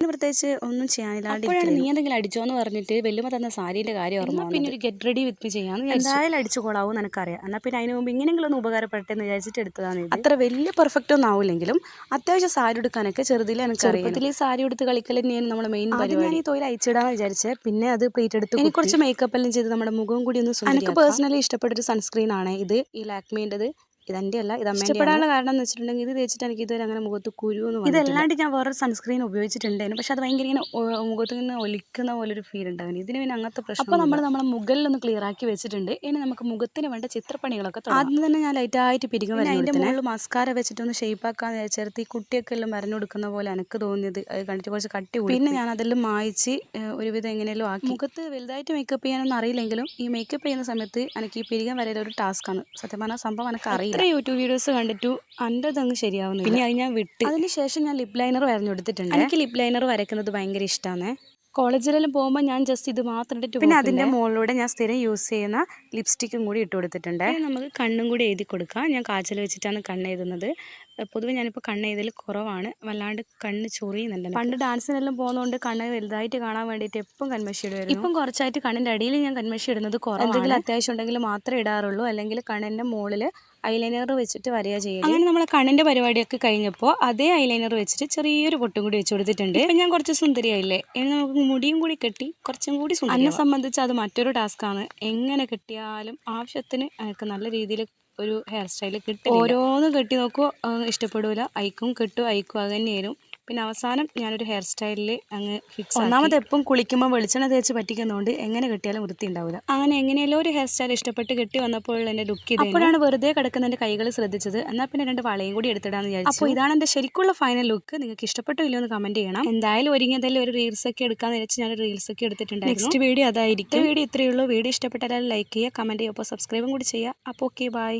പ്രത്യേകിച്ച് ഒന്നും ചെയ്യാനില്ലാണ്ട് അപ്പോഴാണ് നീ എന്തെങ്കിലും അടിച്ചോന്ന് പറഞ്ഞിട്ട് വെല്ലുമ്മ തന്ന സാരീൻ്റെ കാര്യം ഓർമ്മ പിന്നെ ഒരു ഗെറ്റ് റെഡി വിത്ത് മീ ചെയ്യാമെന്ന് എന്തായാലും അടിച്ചു കൊള്ളാവും എനിക്കറിയാം. എന്നാൽ പിന്നെ അതിന് മുമ്പ് ഇങ്ങനെയെങ്കിലും ഒന്ന് ഉപകാരപ്പെട്ടെ എന്ന് വിചാരിച്ചിട്ട് എടുത്തതാണ് ഇത്. അത്ര വലിയ പെർഫെക്റ്റ് ഒന്നും ആവില്ലെങ്കിലും അത്യാവശ്യം സാരി എടുക്കാനൊക്കെ ചെറുതിൽ എനിക്കറിയാം. ചെറുപ്പത്തിൽ സാരി എടുത്ത് കളിക്കൽ തന്നെയാണ് നമ്മുടെ മെയിൻ പരിപാടി. ഞാൻ ഈ തൊഴിൽ അയച്ചിടാന്ന് വിചാരിച്ചത്, പിന്നെ അത് പ്ലേറ്റ് എടുത്ത് ഇനി കുറച്ച് മേക്കപ്പ് എല്ലാം ചെയ്ത് നമ്മുടെ മുഖവും കൂടി ഒന്ന് സുന്ദരിയാക്കാം. എനിക്ക് പേഴ്സണലി ഇഷ്ടപ്പെട്ടൊരു സൺസ്ക്രീൻ ആണ് ഇത്, ഈ ലാക്മേൻ്റെത്. ഇതെൻ്റെ അല്ല, ഇത് ഇഷ്ടപ്പെടാനുള്ള കാരണം എന്ന് വെച്ചിട്ടുണ്ടെങ്കിൽ ഇത് തേച്ചിട്ട് എനിക്ക് ഇതുവരെ അങ്ങനെ മുഖത്ത് കുരുവൊന്നും ഇതല്ലാണ്ട് ഞാൻ വേറൊരു സൺസ്ക്രീൻ ഉപയോഗിച്ചിട്ടുണ്ടായിരുന്നു. പക്ഷെ അത് ഭയങ്കര ഇങ്ങനെ മുഖത്ത് ഇങ്ങനെ ഒലിക്കുന്ന പോലൊരു ഫീൽ ഉണ്ടാകുന്നു. ഇതിന് പിന്നെ അങ്ങനത്തെ പ്രശ്നം. അപ്പോൾ നമ്മൾ നമ്മളെ മുകളിലൊന്ന് ക്ലിയർ ആക്കി വെച്ചിട്ടുണ്ട്. ഇനി നമുക്ക് മുഖത്തിന് വേണ്ട ചിത്രപ്പണികളൊക്കെ ആദ്യം തന്നെ ഞാൻ ലൈറ്റായിട്ട് പിരികം വരഞ്ഞു. അതിൻ്റെ മുകളിൽ മസ്കാര വെച്ചിട്ടൊന്ന് ഷേപ്പാക്കാന്ന് വിചാരിച്ചെടുത്ത് ഈ കുട്ടിയൊക്കെ എല്ലാം വരഞ്ഞു കൊടുക്കുന്ന പോലെ എനിക്ക് തോന്നിയത്. അത് കണ്ടിട്ട് കുറച്ച് കട്ടി കൂടി. പിന്നെ ഞാൻ അതെല്ലാം മായിച്ച് ഒരുവിധം എങ്ങനെയല്ലോ ആക്കി. മുഖത്ത് വലുതായിട്ട് മേക്കപ്പ് ചെയ്യാനൊന്നും അറിയില്ലെങ്കിലും ഈ മേക്കപ്പ് ചെയ്യുന്ന സമയത്ത് എനിക്ക് ഈ പിരികം വരയിൽ ഒരു ടാസ്ക്കാണ്. സത്യം പറഞ്ഞാൽ സംഭവം എനിക്ക് അറിയില്ല. ഇത്ര യൂട്യൂബ് വീഡിയോസ് കണ്ടിട്ടു എൻ്റെ അതങ്ങ് ശരിയാവുന്നില്ല. പിന്നെ അത് ഞാൻ വിട്ട്. അതിന് ശേഷം ഞാൻ ലിപ് ലൈനർ വരഞ്ഞു കൊടുത്തിട്ടുണ്ട്. എനിക്ക് ലിപ് ലൈനർ വരയ്ക്കുന്നത് ഭയങ്കര ഇഷ്ടമാണ്. കോളേജിലെല്ലാം പോകുമ്പോൾ ഞാൻ ജസ്റ്റ് ഇത് മാത്രം ഇട്ടിട്ട് പിന്നെ അതിൻ്റെ മുകളിലൂടെ ഞാൻ സ്ഥിരം യൂസ് ചെയ്യുന്ന ലിപ്സ്റ്റിക്കും കൂടി ഇട്ട് കൊടുത്തിട്ടുണ്ട്. നമുക്ക് കണ്ണും കൂടി എഴുതി കൊടുക്കാം. ഞാൻ കാജൽ വെച്ചിട്ടാണ് കണ്ണ് എഴുതുന്നത്. പൊതുവെ ഞാനിപ്പോൾ കണ്ണ് എഴുതൽ കുറവാണ്, വല്ലാണ്ട് കണ്ണ് ചൊറിയുന്നുണ്ട്. പണ്ട് ഡാൻസിനെല്ലാം പോകുന്നതുകൊണ്ട് കണ്ണ് വലുതായിട്ട് കാണാൻ വേണ്ടിയിട്ട് എപ്പം കൺമഷി ഇടുമായിരുന്നു. ഇപ്പം കുറച്ചായിട്ട് കണ്ണിൻ്റെ അടിയിൽ ഞാൻ കൺമഷി ഇടുന്നത് കുറവാണ്. എന്തെങ്കിലും അത്യാവശ്യം ഉണ്ടെങ്കിൽ മാത്രമേ ഇടാറുള്ളൂ, അല്ലെങ്കിൽ കണ്ണിൻ്റെ മുകളിൽ ഐലൈനർ വെച്ചിട്ട് വരയുക ചെയ്യുക. അങ്ങനെ നമ്മളെ കണ്ണിൻ്റെ പരിപാടിയൊക്കെ കഴിഞ്ഞപ്പോൾ അതേ ഐലൈനർ വെച്ചിട്ട് ചെറിയൊരു പൊട്ടും കൂടി വെച്ച് കൊടുത്തിട്ടുണ്ട്. ഇപ്പം ഞാൻ കുറച്ച് സുന്ദരിയായില്ലേ. ഇനി നമുക്ക് മുടിയും കൂടി കെട്ടി കുറച്ചും കൂടി സുന്ദരി. എന്നെ സംബന്ധിച്ച് അത് മറ്റൊരു ടാസ്ക്കാണ്. എങ്ങനെ കെട്ടിയാലും ആവശ്യത്തിന് എനിക്ക് നല്ല രീതിയിൽ ഒരു ഹെയർ സ്റ്റൈൽ കിട്ടും. ഓരോന്നും കെട്ടി നോക്കുമോ ഇഷ്ടപ്പെടില്ല, അയക്കും കെട്ടും അയക്കും അത് തന്നെയായിരുന്നു. പിന്നെ അവസാനം ഞാനൊരു ഹെയർ സ്റ്റൈലിൽ അങ്ങ് ഫിക്സ്. ഒന്നാമത് എപ്പം കുളിക്കുമ്പോൾ വെളിച്ചെണ്ണ തേച്ച് പറ്റിക്കുന്നതുകൊണ്ട് എങ്ങനെ കെട്ടിയാലും വൃത്തി ഉണ്ടാവില്ല. അങ്ങനെ എങ്ങനെയല്ലോ ഒരു ഹെയർ സ്റ്റൈൽ ഇഷ്ടപ്പെട്ട് കെട്ടി വന്നപ്പോൾ എൻ്റെ ലുക്ക് ചെയ്ത് അപ്പോഴാണ് വെറുതെ കിടക്കുന്ന എൻ്റെ കൈകൾ ശ്രദ്ധിച്ചത്. എന്നാൽ പിന്നെ 2 വളയും കൂടി എടുത്തിടാന്ന് വിചാരിച്ചു. അപ്പോൾ ഇതാണ് എൻ്റെ ശരിക്കുള്ള ഫൈനൽ ലുക്ക്. നിങ്ങൾക്ക് ഇഷ്ടപ്പെട്ടോ ഇല്ലയോ എന്ന് കമൻറ്റ് ചെയ്യണം. എന്തായാലും ഒരുങ്ങിയതല്ലേ ഒരു റീൽസൊക്കെ എടുക്കാമെന്ന് വിചാരിച്ച് ഞാൻ റീൽസൊക്കെ എടുത്തിട്ടുണ്ടായിരുന്നു. നെക്സ്റ്റ് വീഡിയോ അതായിരിക്കും. വീഡിയോ ഇത്രയേ ഉള്ളൂ. വീഡിയോ ഇഷ്ടപ്പെട്ടാൽ ലൈക്ക് ചെയ്യുക, കമൻറ്റ് ചെയ്യുക, അപ്പോൾ സബ്സ്ക്രൈബും കൂടി ചെയ്യുക. അപ്പോൾ ഓക്കെ, ബൈ.